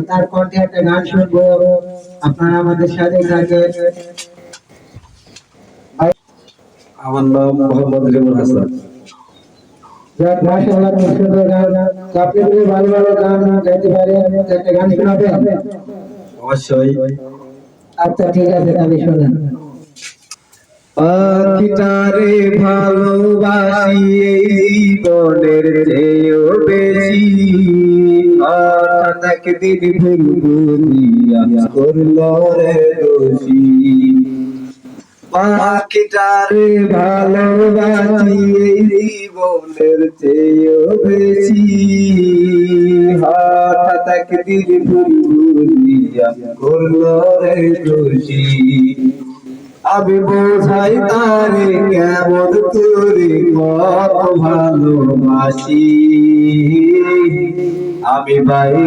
তার কণ্ঠে একটা গান শুনবো, আপনারা আমাদের সাথে থাকেন। আমার নাম মোহাম্মদ রিমন হাসান। যাক, মাশাআল্লাহ, খুব সুন্দর গান। তো আপনি যদি ভালো ভালো গান গাইতে পারেন, একটা গান শোনাবেন? অবশ্যই। আচ্ছা, ঠিক আছে, তাহলে শোনান। পাখিটারে ভালোবাসি এই জীবনের চেয়েও বেশি, হঠাৎ একদিন ভুল বুঝিয়া করলো রে দোষী। পাখিটারে ভালোবাসি এই জীবনের চেয়েও বেশি, হঠাৎ একদিন ভুল বুঝিয়া করলো রে দোষী। আমি বোঝাই তারে কেমন করে কত ভালোবাসি, আমি বাইরে